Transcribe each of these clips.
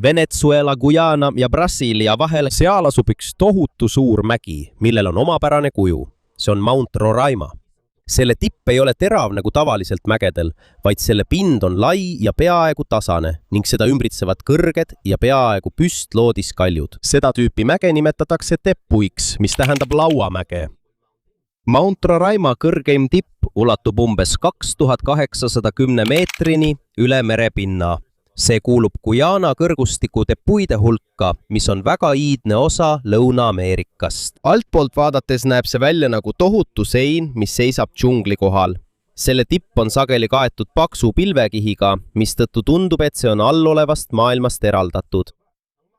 Venezuela, Guyana ja Brasiilia vahel seal asub üks tohutu suur mägi, millel on omapärane kuju. See on Mount Roraima. Selle tipp ei ole terav nagu tavaliselt mägedel, vaid selle pind on lai ja peaaegu tasane ning seda ümbritsevad kõrged ja peaaegu püstloodiskaljud. Seda tüüpi mäge nimetatakse teppuiks, mis tähendab lauamäge. Mount Roraima kõrgeim tipp ulatub umbes 2810 meetrini üle merepinna. See kuulub Guyana kõrgustiku teppuide hulka, mis on väga iidne osa Lõuna-Ameerikast. Altpoolt vaadates näeb see välja nagu tohutu sein, mis seisab džungli kohal. Selle tipp on sageli kaetud paksu pilvekihiga, mistõttu tundub, et see on allolevast maailmast eraldatud.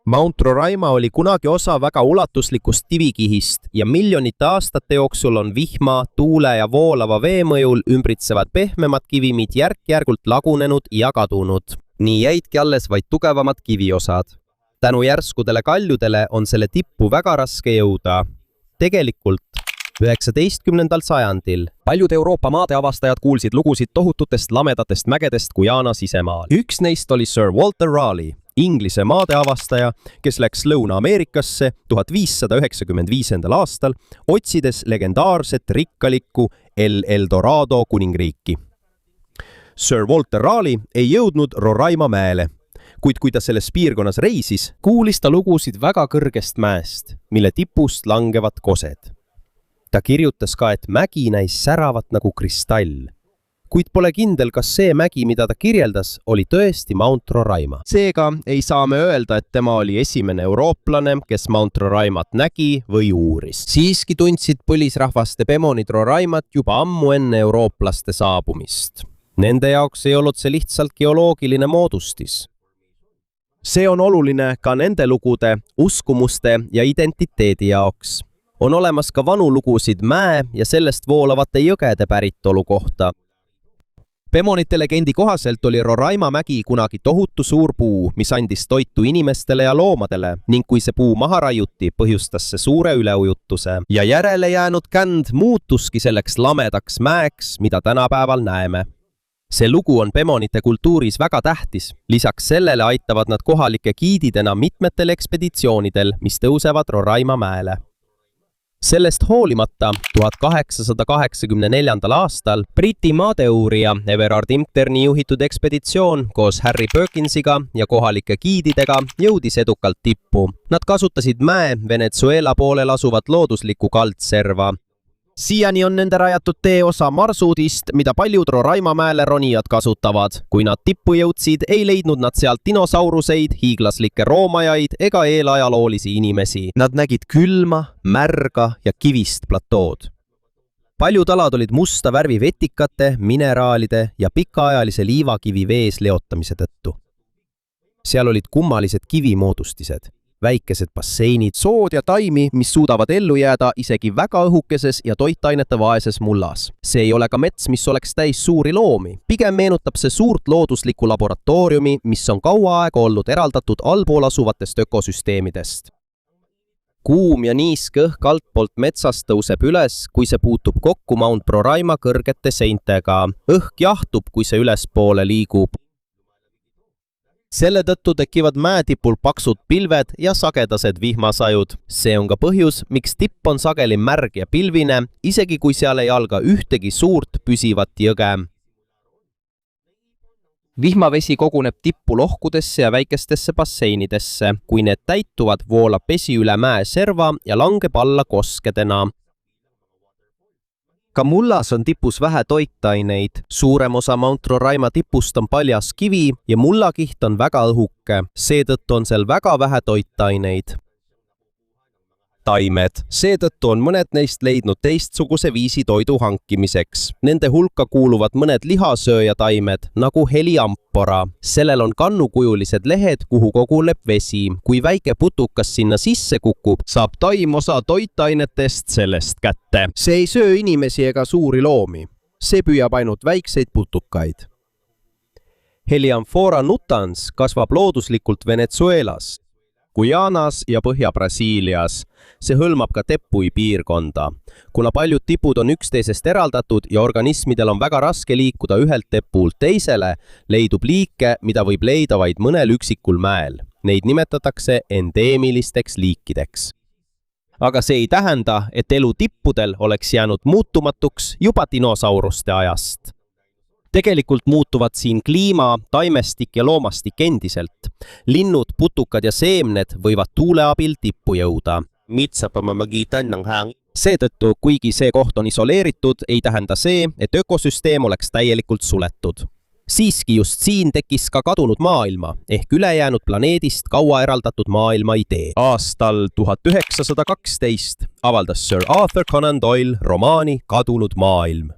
Mount Roraima oli kunagi osa väga ulatuslikust kivikihist ja miljonite aastate jooksul on vihma, tuule ja voolava vee mõjul ümbritsevad pehmemad kivimid järk-järgult lagunenud ja kadunud. Nii jäidki alles vaid tugevamad kiviosad. Tänu järskudele kaljudele on selle tippu väga raske jõuda. Tegelikult 19. sajandil paljud Euroopa maadeavastajad kuulsid lugusid tohututest lamedatest mägedest Guyana sisemaal. Üks neist oli Sir Walter Raleigh, Inglise maadeavastaja, kes läks Lõuna-Ameerikasse 1595. aastal, otsides legendaarset rikkalikku El Eldorado kuningriiki. Sir Walter Raleigh ei jõudnud Roraima mäele, kuid kui ta selles piirkonnas reisis, kuulis ta lugusid väga kõrgest mäest, mille tipust langevad kosed. Ta kirjutas ka, et mägi näis säravat nagu kristall, kuid pole kindel, kas see mägi, mida ta kirjeldas, oli tõesti Mount Roraima. Seega ei saa me öelda, et tema oli esimene eurooplane, kes Mount Roraimat nägi või uuris. Siiski tundsid põlisrahvaste pemonid Roraimat juba ammu enne eurooplaste saabumist. Nende jaoks ei olnud see lihtsalt geoloogiline moodustis. See on oluline ka nende lugude, uskumuste ja identiteedi jaoks. On olemas ka vanu lugusid mäe ja sellest voolavate jõgede päritolu kohta. Pemonite legendi kohaselt oli Roraima mägi kunagi tohutu suur puu, mis andis toitu inimestele ja loomadele ning kui see puu maha raiuti, põhjustas see suure üleujutuse ja järele jäänud känd muutuski selleks lamedaks mäeks, mida tänapäeval näeme. See lugu on pemonite kultuuris väga tähtis. Lisaks sellele aitavad nad kohalike giididena mitmetel ekspeditsioonidel, mis tõusevad Roraima mäele. Sellest hoolimata 1884. aastal Briti maadeuurija Everard Impterni juhitud ekspeditsioon koos Harry Perkinsiga ja kohalike giididega jõudis edukalt tippu. Nad kasutasid mäe Venezuela poolel asuvat looduslikku kaldserva. Siiani on nende rajatud teeosa marsuudist, mida paljud Roraima mäele ronijad kasutavad. Kui nad tippu jõudsid, ei leidnud nad sealt dinosauruseid, hiiglaslikke roomajaid ega eelajaloolisi inimesi. Nad nägid külma, märga ja kivist platood. Paljud alad olid musta värvi vetikate, mineraalide ja pikaajalise liivakivi vees leotamise tõttu. Seal olid kummalised kivimoodustised. Väikesed basseinid, sood ja taimi, mis suudavad ellu jääda isegi väga õhukeses ja toitainete vaeses mullas. See ei ole ka mets, mis oleks täis suuri loomi. Pigem meenutab see suurt looduslikku laboratooriumi, mis on kaua aega olnud eraldatud allpool asuvatest ökosüsteemidest. Kuum ja niiske õhk altpoolt metsast tõuseb üles, kui see puutub kokku Mount Roraima kõrgete seintega. Õhk jahtub, kui see ülespoole liigub. Selle tõttu tekivad mäetipul paksud pilved ja sagedased vihmasajud. See on ka põhjus, miks tipp on sageli märg ja pilvine, isegi kui seal ei alga ühtegi suurt püsivat jõge. Vihmavesi koguneb tippu lohkudesse ja väikestesse basseinidesse. Kui need täituvad, voolab vesi üle mäe serva ja langeb alla koskedena. Ka mullas on tipus vähe toitaineid. Suurem osa Mount Roraima tipust on paljas kivi ja mullakiht on väga õhuke. Seetõttu on seal väga vähe toitaineid. Taimed. Seetõttu on mõned neist leidnud teistsuguse viisi toidu hankimiseks. Nende hulka kuuluvad mõned lihasööja taimed, nagu heliampora. Sellel on kannukujulised lehed, kuhu koguneb vesi. Kui väike putukas sinna sisse kukub, saab taim osa toitainetest sellest kätte. See ei söö inimesi ega suuri loomi. See püüab ainult väikseid putukaid. Heliamphora nutans kasvab looduslikult Venezuelas, Guyanas ja Põhja-Brasiilias. See hõlmab ka Tepui piirkonda. Kuna paljud tipud on üksteisest eraldatud ja organismidel on väga raske liikuda ühelt tepult teisele, leidub liike, mida võib leida vaid mõnel üksikul mäel. Neid nimetatakse endeemilisteks liikideks. Aga see ei tähenda, et elu tippudel oleks jäänud muutumatuks juba dinosauruste ajast. Tegelikult muutuvad siin kliima, taimestik ja loomastik endiselt. Linnud, putukad ja seemned võivad tuule abil tippu jõuda. Seetõttu, kuigi see koht on isoleeritud, ei tähenda see, et ökosüsteem oleks täielikult suletud. Siiski just siin tekkis ka kadunud maailma, ehk ülejäänud planeedist kaua eraldatud maailma idee. Aastal 1912 avaldas Sir Arthur Conan Doyle romaani Kadunud maailm.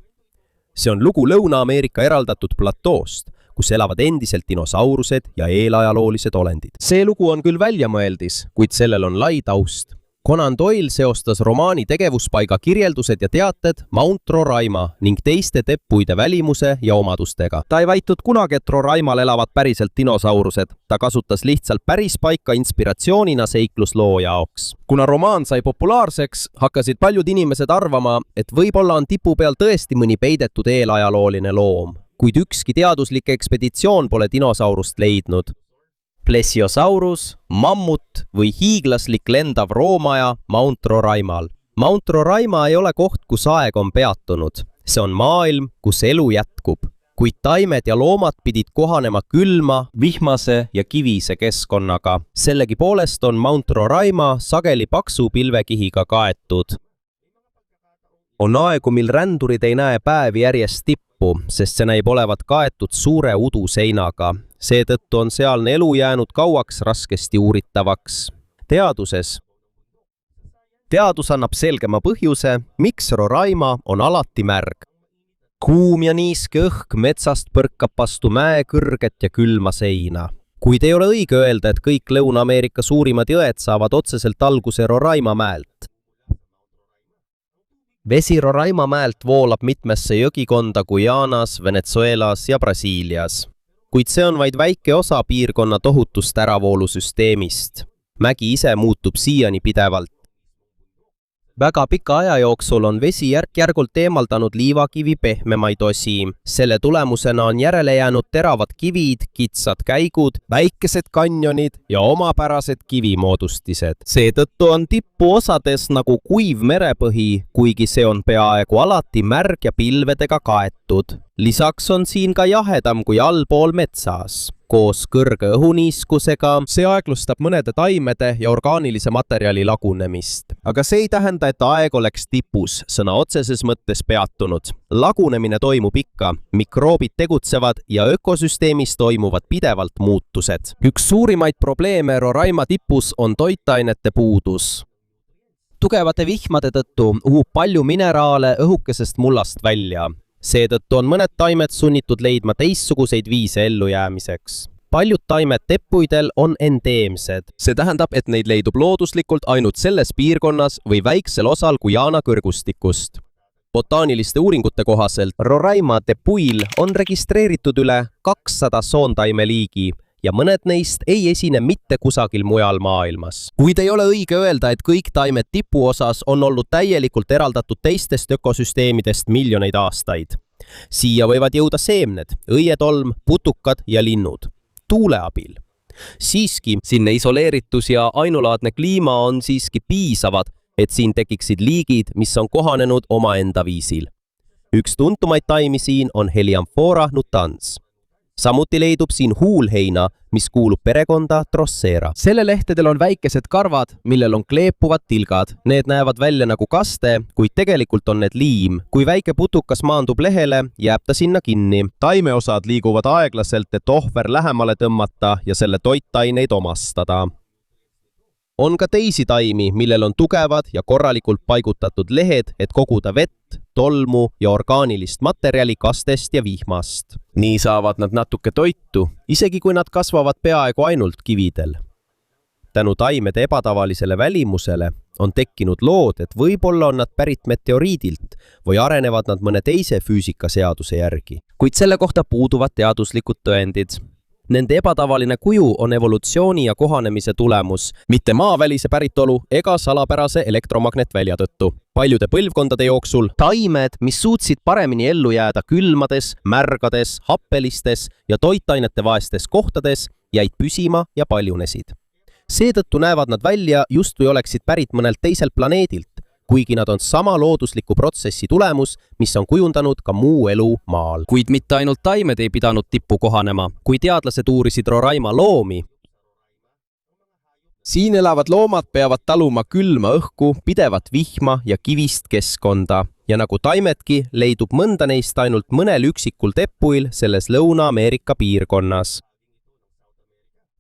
See on lugu Lõuna-Ameerika eraldatud platoost, kus elavad endiselt dinosaurused ja eelajaloolised olendid. See lugu on küll väljamõeldis, kuid sellel on lai taust. Conan Doyle seostas romaani tegevuspaiga kirjeldused ja teated Mount Roraima ning teiste teppuide välimuse ja omadustega. Ta ei väitnud kunagi, et Roraimal elavad päriselt dinosaurused. Ta kasutas lihtsalt päris paika inspiratsioonina seiklusloo jaoks. Kuna romaan sai populaarseks, hakkasid paljud inimesed arvama, et võib-olla on tipu peal tõesti mõni peidetud eelajalooline loom, kuid ükski teaduslik ekspeditsioon pole dinosaurust leidnud. Plesiosaurus, mammut või hiiglaslik lendav roomaja Mount Roraimal. Mount Roraima ei ole koht, kus aeg on peatunud. See on maailm, kus elu jätkub, kuid taimed ja loomad pidid kohanema külma, vihmase ja kivise keskkonnaga. Sellegipoolest on Mount Roraima sageli paksu pilvekihiga kaetud. On aegu, mil rändurid ei näe päevi järjest tippu, sest see näib olevat kaetud suure uduseinaga. Seetõttu on sealne elu jäänud kauaks raskesti uuritavaks. Teadus annab selgema põhjuse, miks Roraima on alati märg. Kuum ja niiske õhk metsast põrkab vastu mäe kõrget ja külma seina. Kuid ei ole õige öelda, et kõik Lõuna-Ameerika suurimad jõed saavad otseselt alguse Roraima mäelt. Vesi Roraima mäelt voolab mitmesse jõgikonda Guyanas, Venezuelas ja Brasiilias. Kuid see on vaid väike osa piirkonna tohutust äravoolusüsteemist. Mägi ise muutub siiani pidevalt. Väga pika aja jooksul on vesi järk-järgult eemaldanud liivakivi pehmemaid osi. Selle tulemusena on järele jäänud teravad kivid, kitsad käigud, väikesed kanjonid ja omapärased kivimoodustised. Seetõttu on tippu osades nagu kuiv merepõhi, kuigi see on peaaegu alati märg ja pilvedega kaetud. Lisaks on siin ka jahedam kui allpool metsas. Koos kõrge õhuniiskusega see aeglustab mõnede taimede ja orgaanilise materjali lagunemist. Aga see ei tähenda, et aeg oleks tipus, sõna otseses mõttes peatunud. Lagunemine toimub ikka, mikroobid tegutsevad ja ökosüsteemis toimuvad pidevalt muutused. Üks suurimaid probleeme Roraima tipus on toitainete puudus. Tugevate vihmade tõttu uhub palju mineraale õhukesest mullast välja. Seetõttu on mõned taimed sunnitud leidma teistsuguseid viise ellujäämiseks. Paljud taimed teppuidel on endeemsed. See tähendab, et neid leidub looduslikult ainult selles piirkonnas või väiksel osal Guyana kõrgustikust. Botaaniliste uuringute kohaselt Roraima teppuil on registreeritud üle 200 soontaimeliigi ja mõned neist ei esine mitte kusagil mujal maailmas. Kuid ei ole õige öelda, et kõik taimed tipu osas on olnud täielikult eraldatud teistest ökosüsteemidest miljoneid aastaid. Siia võivad jõuda seemned, õietolm, putukad ja linnud. Tuule abil. Siiski, sinne isoleeritus ja ainulaadne kliima on siiski piisavad, et siin tekiksid liigid, mis on kohanenud omaenda viisil. Üks tuntumaid taimi siin on Helianthora nutans. Samuti leidub siin huulheina, mis kuulub perekonda Drosera. Selle lehtedel on väikesed karvad, millel on kleepuvad tilgad. Need näevad välja nagu kaste, kuid tegelikult on need liim. Kui väike putukas maandub lehele, jääb ta sinna kinni. Taimeosad liiguvad aeglaselt, et ohver lähemale tõmmata ja selle toitaineid omastada. On ka teisi taimi, millel on tugevad ja korralikult paigutatud lehed, et koguda vett, tolmu ja orgaanilist materjali kastest ja vihmast. Nii saavad nad natuke toitu, isegi kui nad kasvavad peaaegu ainult kividel. Tänu taimede ebatavalisele välimusele on tekkinud lood, et võib-olla on nad pärit meteoriidilt või arenevad nad mõne teise füüsikaseaduse järgi. Kuid selle kohta puuduvad teaduslikud tõendid. Nende ebatavaline kuju on evolutsiooni ja kohanemise tulemus, mitte maavälise päritolu ega salapärase elektromagnetvälja tõttu. Paljude põlvkondade jooksul taimed, mis suutsid paremini ellu jääda külmades, märgades, happelistes ja toitainete vaestes kohtades, jäid püsima ja paljunesid. Seetõttu näevad nad välja, justkui oleksid pärit mõnelt teiselt planeedilt, kuigi nad on sama loodusliku protsessi tulemus, mis on kujundanud ka muu elu maal. Kuid mitte ainult taimed ei pidanud tippu kohanema, kui teadlased uurisid Roraima loomi. Siin elavad loomad peavad taluma külma õhku, pidevat vihma ja kivist keskkonda ja nagu taimedki, leidub mõnda neist ainult mõnel üksikul teppuil selles Lõuna-Ameerika piirkonnas.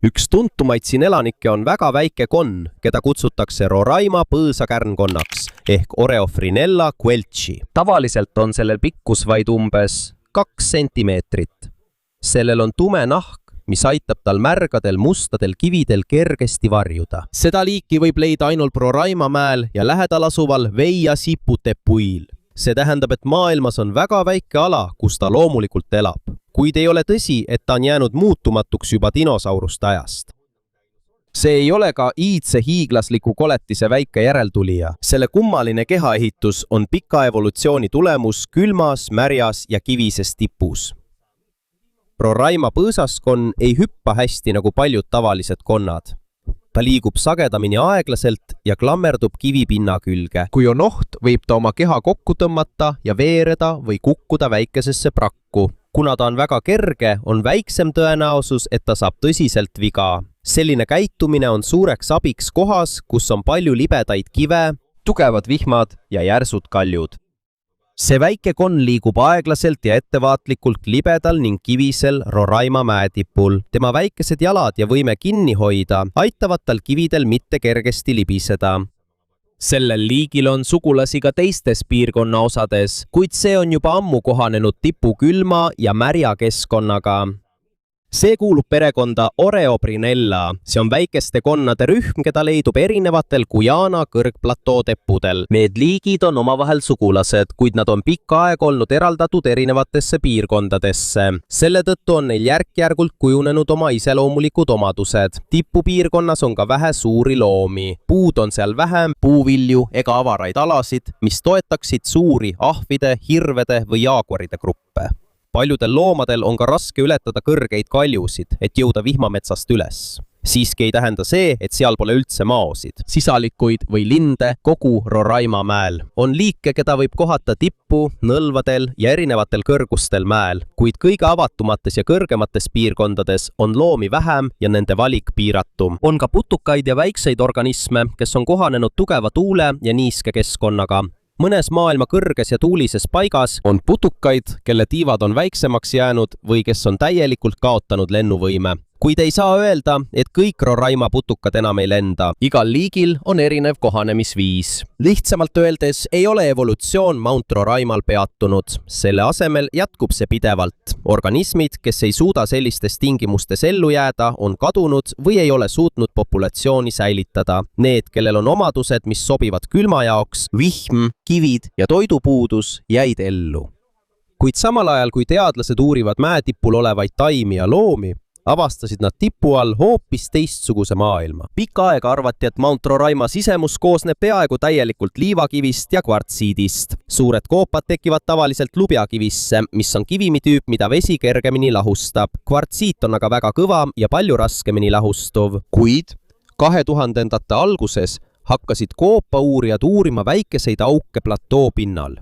Üks tuntumaid siin elanikke on väga väike konn, keda kutsutakse Roraima põõsakärnkonnaks ehk Oreofrinella quelchi. Tavaliselt on sellel pikkus vaid umbes 2 sentimeetrit. Sellel on tume nahk, mis aitab tal märgadel mustadel kividel kergesti varjuda. Seda liiki võib leida ainult Roraima mäel ja lähedal asuval Veia Siputepuil. See tähendab, et maailmas on väga väike ala, kus ta loomulikult elab. Kuid ei ole tõsi, et ta on jäänud muutumatuks juba dinosauruste ajast. See ei ole ka iidse hiiglasliku koletise väike järeltulija. Selle kummaline kehaehitus on pika evolutsiooni tulemus külmas, märjas ja kivises tipus. Roraima põõsaskonn ei hüppa hästi nagu paljud tavalised konnad. Ta liigub sagedamini aeglaselt ja klammerdub kivipinna külge. Kui on oht, võib ta oma keha kokku tõmmata ja veereda või kukkuda väikesesse prakku. Kuna ta on väga kerge, on väiksem tõenäosus, et ta saab tõsiselt viga. Selline käitumine on suureks abiks kohas, kus on palju libedaid kive, tugevad vihmad ja järsud kaljud. See väike konn liigub aeglaselt ja ettevaatlikult libedal ning kivisel Roraima mäetipul. Tema väikesed jalad ja võime kinni hoida aitavad tal kividel mitte kergesti libiseda. Sellel liigil on sugulasi ka teistes piirkonna osades, kuid see on juba ammu kohanenud tipu külma ja märja keskkonnaga. See kuulub perekonda Oreofrinella. See on väikeste konnade rühm, keda leidub erinevatel Guyana kõrgplatoo teppudel. Need liigid on omavahel sugulased, kuid nad on pikka aega olnud eraldatud erinevatesse piirkondadesse. Selle tõttu on neil järk-järgult kujunenud oma iseloomulikud omadused. Tipupiirkonnas on ka vähe suuri loomi. Puud on seal vähem, puuvilju ega avaraid alasid, mis toetaksid suuri ahvide, hirvede või jaaguaride gruppe. Paljudel loomadel on ka raske ületada kõrgeid kaljusid, et jõuda vihmametsast üles. Siiski ei tähenda see, et seal pole üldse maosid, sisalikuid või linde kogu Roraima mäel. On liike, keda võib kohata tippu, nõlvadel ja erinevatel kõrgustel mäel, kuid kõige avatumates ja kõrgemates piirkondades on loomi vähem ja nende valik piiratum. On ka putukaid ja väikseid organisme, kes on kohanenud tugeva tuule ja niiske keskkonnaga. Mõnes maailma kõrges ja tuulises paigas on putukaid, kelle tiivad on väiksemaks jäänud või kes on täielikult kaotanud lennuvõime. Kuid ei saa öelda, et kõik Roraima putukad enam ei lenda. Igal liigil on erinev kohanemisviis. Lihtsamalt öeldes ei ole evolutsioon Mount Roraimal peatunud. Selle asemel jätkub see pidevalt. Organismid, kes ei suuda sellistes tingimustes ellu jääda, on kadunud või ei ole suutnud populatsiooni säilitada. Need, kellel on omadused, mis sobivad külma jaoks, vihm, kivid ja toidupuudus, jäid ellu. Kuid samal ajal, kui teadlased uurivad mäetipul olevaid taimi ja loomi, avastasid nad tipu all hoopis teistsuguse maailma. Pikka aega arvati, et Mount Roraima sisemus koosneb peaaegu täielikult liivakivist ja kvartsiidist. Suured koopad tekivad tavaliselt lubjakivisse, mis on kivimitüüp, mida vesi kergemini lahustab. Kvartsiit on aga väga kõva ja palju raskemini lahustuv. Kuid 2000-ndate alguses hakkasid koopauurijad uurima väikeseid auke platoo pinnal.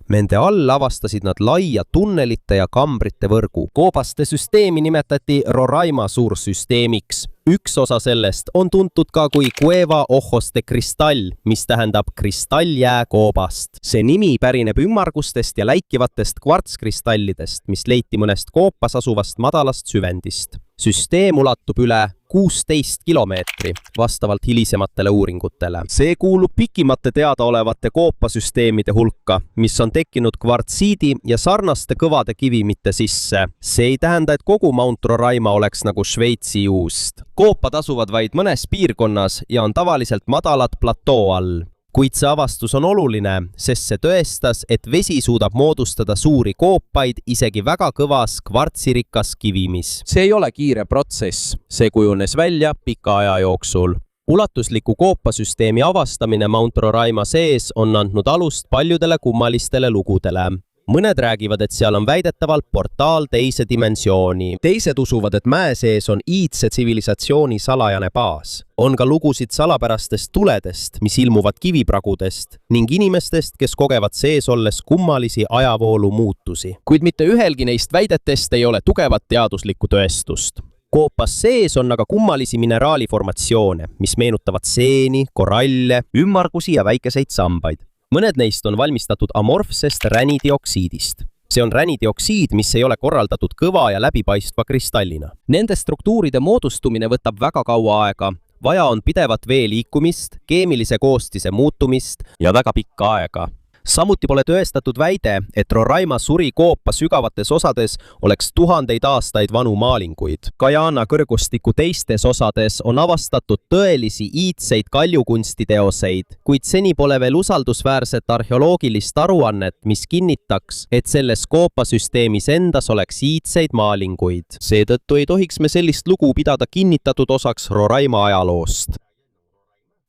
Nende all avastasid nad laia tunnelite ja kambrite võrgu. Koobaste süsteemi nimetati Roraima suursüsteemiks. Üks osa sellest on tuntud ka kui Cueva Ojos de Cristal, mis tähendab kristalljää koobast. See nimi pärineb ümmargustest ja läikivatest kvartskristallidest, mis leiti mõnest koopas asuvast madalast süvendist. Süsteem ulatub üle 16 kilomeetri, vastavalt hilisematele uuringutele. See kuulub pikimate teadaolevate koopasüsteemide hulka, mis on tekkinud kvartsiidi ja sarnaste kõvade kivimite sisse. See ei tähenda, et kogu Mount Roraima oleks nagu Šveitsi juust. Koopad asuvad vaid mõnes piirkonnas ja on tavaliselt madalad platoo all. Kuid see avastus on oluline, sest see tõestas, et vesi suudab moodustada suuri koopaid isegi väga kõvas kvartsirikas kivimis. See ei ole kiire protsess, see kujunes välja pika aja jooksul. Ulatusliku koopasüsteemi avastamine Mount Roraima sees on andnud alust paljudele kummalistele lugudele. mõned räägivad, et seal on väidetavalt portaal teise dimensiooni. Teised usuvad, et mäe sees on iidse tsivilisatsiooni salajane baas. On ka lugusid salapärastest tuledest, mis ilmuvad kivipragudest ning inimestest, kes kogevad sees olles kummalisi ajavoolu muutusi. Kuid mitte ühelgi neist väidetest ei ole tugevat teaduslikku tõestust. Koopas sees on aga kummalisi mineraaliformatsioone, mis meenutavad seeni, koralle, ümmargusi ja väikeseid sambaid. Mõned neist on valmistatud amorfsest ränidioksiidist. See on ränidioksiid, mis ei ole korraldatud kõva ja läbipaistva kristallina. Nende struktuuride moodustumine võtab väga kaua aega. Vaja on pidevat vee liikumist, keemilise koostise muutumist ja väga pikka aega. Samuti pole tõestatud väide, et Roraima suri koopa sügavates osades oleks tuhandeid aastaid vanu maalinguid. Guyana kõrgustiku teistes osades on avastatud tõelisi iidseid kaljukunstiteoseid, kuid seni pole veel usaldusväärset arheoloogilist aruannet, mis kinnitaks, et selles koopasüsteemis endas oleks iidseid maalinguid. Seetõttu ei tohiks me sellist lugu pidada kinnitatud osaks Roraima ajaloost.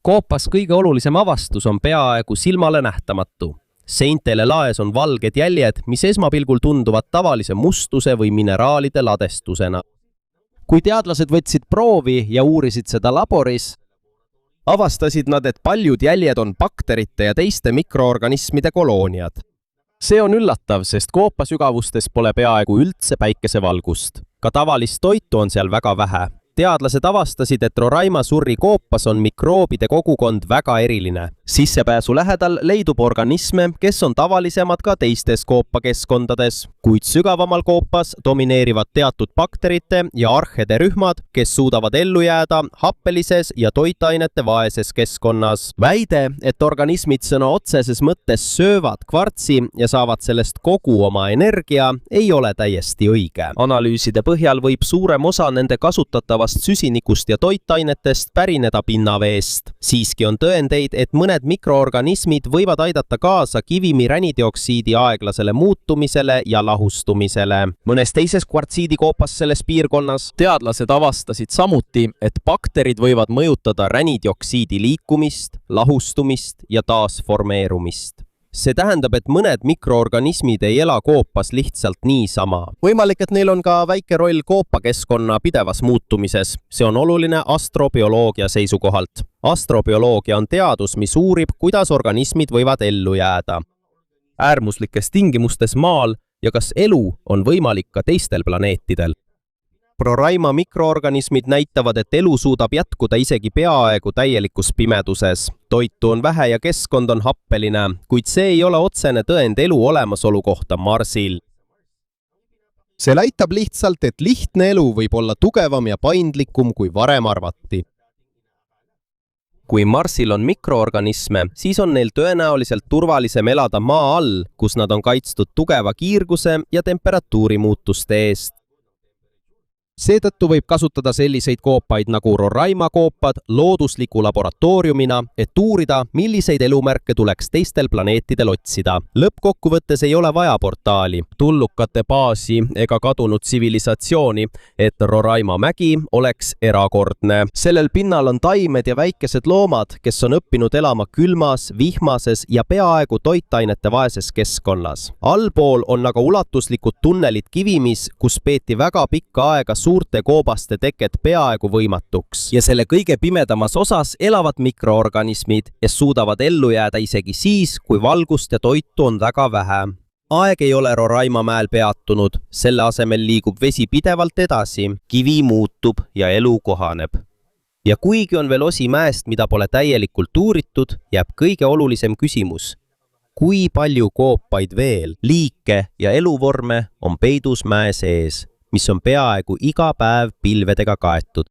Koopas kõige olulisem avastus on peaaegu silmale nähtamatu. Seintele laes on valged jäljed, mis esmapilgul tunduvad tavalise mustuse või mineraalide ladestusena. Kui teadlased võtsid proovi ja uurisid seda laboris, avastasid nad, et paljud jäljed on bakterite ja teiste mikroorganismide kolooniad. See on üllatav, sest koopasügavustes pole peaaegu üldse päikesevalgust. Ka tavalist toitu on seal väga vähe. Teadlased avastasid, et Roraima surri koopas on mikroobide kogukond väga eriline. Sissepääsu lähedal leidub organisme, kes on tavalisemad ka teistes koopakeskkondades, kuid sügavamal koopas domineerivad teatud bakterite ja arhede rühmad, kes suudavad ellu jääda happelises ja toitainete vaeses keskkonnas. Väide, et organismid sõna otseses mõttes söövad kvartsi ja saavad sellest kogu oma energia, ei ole täiesti õige. Analüüside põhjal võib suurem osa nende kasutatavast süsinikust ja toitainetest pärineda pinnaveest. Siiski on tõendeid, et mõned mikroorganismid võivad aidata kaasa kivimi ränidioksiidi aeglasele muutumisele ja lahustumisele. Mõnes teises kvartsiidikoopas selles piirkonnas teadlased avastasid samuti, et bakterid võivad mõjutada ränidioksiidi liikumist, lahustumist ja taasformeerumist. See tähendab, et mõned mikroorganismid ei ela koopas lihtsalt niisama. Võimalik, et neil on ka väike roll koopakeskkonna pidevas muutumises. See on oluline astrobioloogia seisukohalt. Astrobioloogia on teadus, mis uurib, kuidas organismid võivad ellu jääda äärmuslikes tingimustes Maal ja kas elu on võimalik ka teistel planeetidel. Roraima mikroorganismid näitavad, et elu suudab jätkuda isegi peaaegu täielikus pimeduses. Toitu on vähe ja keskkond on happeline, kuid see ei ole otsene tõend elu olemasolu kohta Marsil. See näitab lihtsalt, et lihtne elu võib olla tugevam ja paindlikum, kui varem arvati. Kui Marsil on mikroorganisme, siis on neil tõenäoliselt turvalisem elada maa all, kus nad on kaitstud tugeva kiirguse ja temperatuuri muutuste eest. Seetõttu võib kasutada selliseid koopaid nagu Roraima koopad loodusliku laboratooriumina, et uurida, milliseid elumärke tuleks teistel planeetidel otsida. Lõppkokkuvõttes ei ole vaja portaali, tullukate baasi ega kadunud tsivilisatsiooni, et Roraima mägi oleks erakordne. Sellel pinnal on taimed ja väikesed loomad, kes on õppinud elama külmas, vihmases ja peaaegu toitainete vaeses keskkonnas. Allpool on aga ulatuslikud tunnelid kivimis, kus peeti väga pikka aega suurte koobaste teket peaaegu võimatuks. Ja selle kõige pimedamas osas elavad mikroorganismid, kes suudavad ellu jääda isegi siis, kui valgust ja toitu on väga vähe. Aeg ei ole Roraima mäel peatunud, selle asemel liigub vesi pidevalt edasi, kivi muutub ja elu kohaneb. Ja kuigi on veel osi mäest, mida pole täielikult uuritud, jääb kõige olulisem küsimus. Kui palju koopaid veel, liike ja eluvorme on peidus mäe sees, mis on peaaegu iga päev pilvedega kaetud?